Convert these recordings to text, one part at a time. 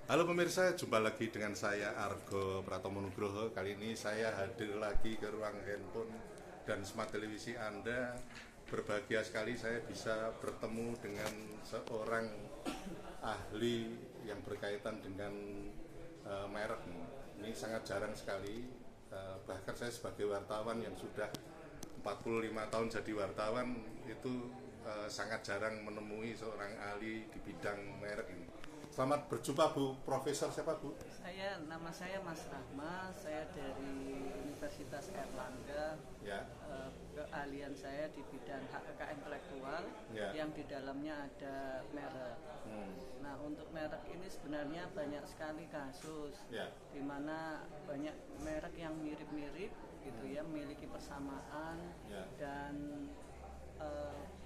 Halo pemirsa, jumpa lagi dengan saya Argo Pratomo Nugroho. Kali ini saya hadir lagi ke ruang handphone dan smart televisi Anda. Berbahagia sekali saya bisa bertemu dengan seorang ahli yang berkaitan dengan merek. Ini sangat jarang sekali. Bahkan saya sebagai wartawan yang sudah 45 tahun jadi wartawan itu sangat jarang menemui seorang ahli di bidang merek ini. Selamat berjumpa Bu Profesor siapa Bu? Nama saya Mas Rahma, saya dari Universitas Airlangga. Ya. Keahlian saya di bidang hak kekayaan intelektual, Ya. yang di dalamnya ada merek. Nah, untuk merek ini sebenarnya banyak sekali kasus, Ya. di mana banyak merek yang mirip-mirip gitu ya, memiliki persamaan. Ya. Dan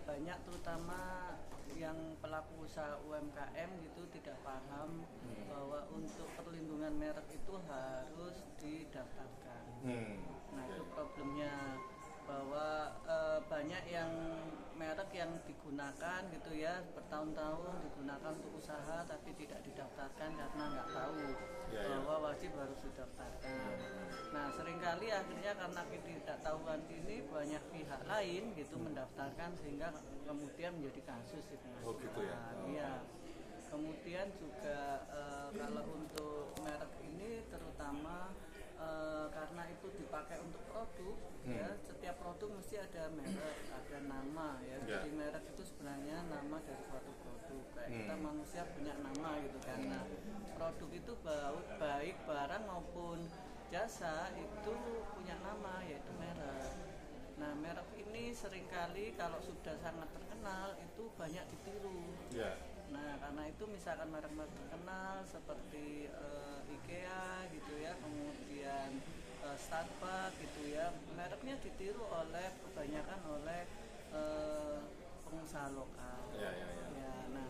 banyak terutama yang pelaku usaha UMKM gitu tidak paham bahwa untuk perlindungan merek itu harus didaftarkan. Nah, itu problemnya, bahwa banyak yang merek yang digunakan gitu ya, bertahun-tahun digunakan untuk usaha tapi tidak didaftarkan karena nggak tahu bahwa wajib harus didaftarkan. Nah, seringkali akhirnya karena ketidaktahuan ini banyak pihak lain gitu mendaftarkan sehingga kemudian menjadi kasus di tengah Oh gitu ya. Iya. Kemudian juga kalau untuk merek ini terutama karena itu dipakai untuk produk, ya setiap produk mesti ada merek, ada nama ya. Jadi merek itu sebenarnya nama dari suatu produk. Kayak kita manusia punya nama gitu kan. Nah, produk itu baik barang maupun jasa itu punya nama, yaitu merek. Nah, merek ini seringkali kalau sudah sangat terkenal itu banyak ditiru. Ya. Nah, karena itu misalkan merek-merek terkenal seperti IKEA gitu ya, kemudian Starbucks gitu ya, mereknya ditiru kebanyakan oleh pengusaha lokal. Ya. Ya, nah,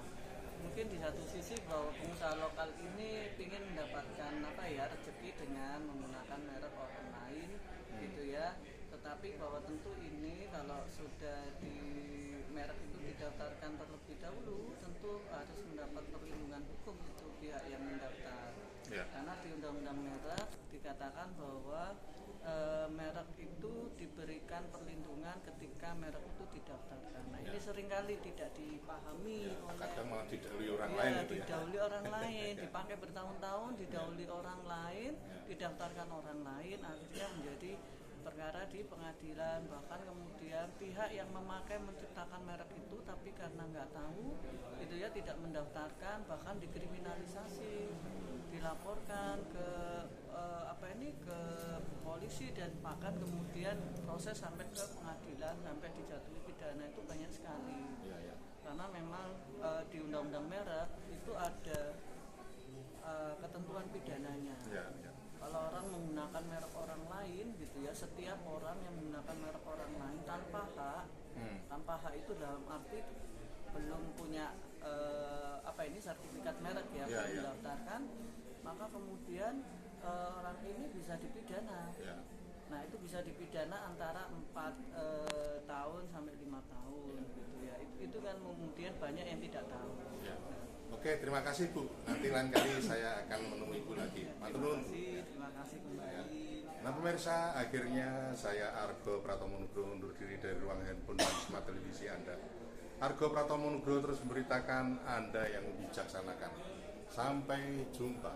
mungkin di satu sisi bahwa pengusaha lokal ini ingin mendapatkan rezeki dengan menggunakan merek orang lain gitu ya. Tetapi bahwa tentu ini kalau sudah di merek itu didaftarkan terlebih dahulu, tentu harus mendapat perlindungan hukum itu pihak yang mendaftar. Karena di Undang-Undang Merek dikatakan bahwa merek itu diberikan perlindungan ketika merek itu didaftarkan. Nah, ini seringkali tidak dipahami oleh kadang malah didahului orang lain gitu ya. Didahului orang lain, dipakai bertahun-tahun, didahului orang lain, didaftarkan orang lain, akhirnya menjadi perkara di pengadilan. Bahkan kemudian pihak yang memakai menciptakan merek itu tapi karena nggak tahu itu ya tidak mendaftarkan, bahkan dikriminalisasi, dilaporkan ke ke polisi, dan bahkan kemudian proses sampai ke pengadilan sampai dijatuhi pidana. Itu banyak sekali. Karena memang di Undang-Undang Merek itu ada ketentuan pidananya. Kalau orang menggunakan merek orang lain gitu ya, setiap orang yang menggunakan merek orang lain tanpa hak itu dalam arti belum punya sertifikat merek ya, belum mendaftarkan, maka kemudian orang ini bisa dipidana. Nah, itu bisa dipidana antara 4 tahun sampai 5 tahun gitu ya. Itu kan kemudian banyak yang tidak tahu. Oke, terima kasih Bu. Nanti lain kali saya akan menemui Bu lagi. Terima kasih kembali. Nah pemirsa, akhirnya saya Argo Pratomo Nugroho undur diri dari ruang handphone dan smart televisi Anda. Argo Pratomo Nugroho terus memberitakan Anda yang bijaksanakan. Sampai jumpa.